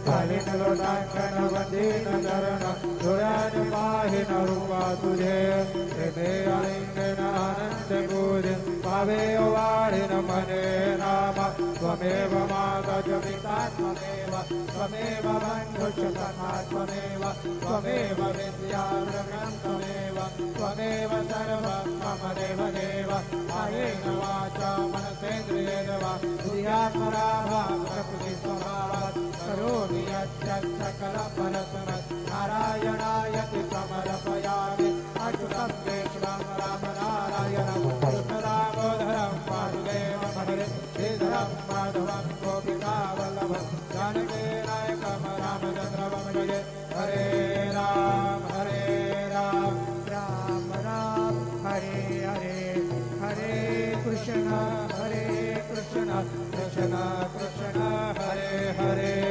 घालीन लोटांगण वंदीन चरण डोळ्यान पाहिन रूपा तुझे प्रेमे आलिंगन आनंद गुजे पावे वाढीन मने राम त्वमेव माता च पिता त्वमेव त्वमेव बन्धुश्च सखा त्वमेव त्वमेव विद्या द्रव्यं त्वमेव त्वमेव सर्वं मम देव देव कायेन वाचा मनसेन्द्रियेण वा बुद्ध्यात्मना वा प्रकृतिस्वभावात् करोमि यत् सकलं परस्मै नारायणायति समर्पयामि अच्युतं केशवं रामनारायणं कृष्णदामोदरं वासुदेवं हरे श्रीधरं माधवं गोपिकावल्लभं जानकीनायकं रामचन्द्रं भजे हरे राम राम राम हरे हरे हरे कृष्ण कृष्ण कृष्ण हरे हरे